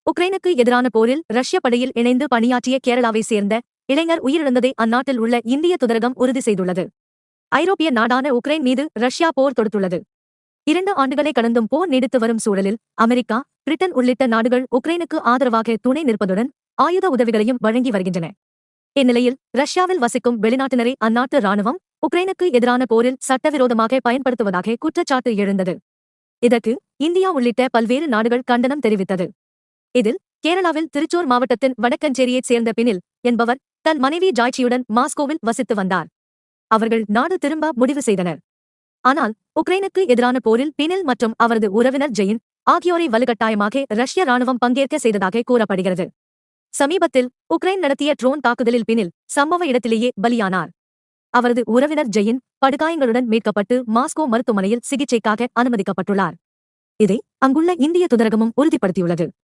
உக்ரைனுக்கு எதிரான போரில் ரஷ்ய படையில் இணைந்து பணியாற்றிய கேரளாவை சேர்ந்த இளைஞர் உயிரிழந்ததை அந்நாட்டில் உள்ள இந்திய தூதரகம் உறுதி செய்துள்ளது. ஐரோப்பிய நாடான உக்ரைன் மீது ரஷ்யா போர் தொடுத்துள்ளது. 2 ஆண்டுகளை கடந்தும் போர் நீடித்து வரும் சூழலில் அமெரிக்கா, பிரிட்டன் உள்ளிட்ட நாடுகள் உக்ரைனுக்கு ஆதரவாக துணை நிற்பதுடன் ஆயுத உதவிகளையும் வழங்கி வருகின்றன. இந்நிலையில் ரஷ்யாவில் வசிக்கும் வெளிநாட்டினரை அந்நாட்டு ராணுவம் உக்ரைனுக்கு எதிரான போரில் சட்டவிரோதமாக பயன்படுத்துவதாக குற்றச்சாட்டு எழுந்தது. இதற்கு இந்தியா உள்ளிட்ட பல்வேறு நாடுகள் கண்டனம் தெரிவித்தது. இதில் கேரளாவில் திருச்சூர் மாவட்டத்தின் வடக்கஞ்சேரியைச் சேர்ந்த பினில் என்பவர் தன் மனைவி ஜாய்ச்சியுடன் மாஸ்கோவில் வசித்து வந்தார். அவர்கள் நாடு திரும்ப முடிவு செய்தனர். ஆனால் உக்ரைனுக்கு எதிரான போரில் பினில் மற்றும் அவரது உறவினர் ஜெயின் ஆகியோரை வலுக்கட்டாயமாக ரஷ்ய ராணுவம் பங்கேற்க செய்ததாக கூறப்படுகிறது. சமீபத்தில் உக்ரைன் நடத்திய ட்ரோன் தாக்குதலில் பினில் சம்பவ இடத்திலேயே பலியானார். அவரது உறவினர் ஜெயின் படுகாயங்களுடன் மீட்கப்பட்டு மாஸ்கோ மருத்துவமனையில் சிகிச்சைக்காக அனுமதிக்கப்பட்டுள்ளார். இதை அங்குள்ள இந்திய தூதரகமும் உறுதிப்படுத்தியுள்ளது.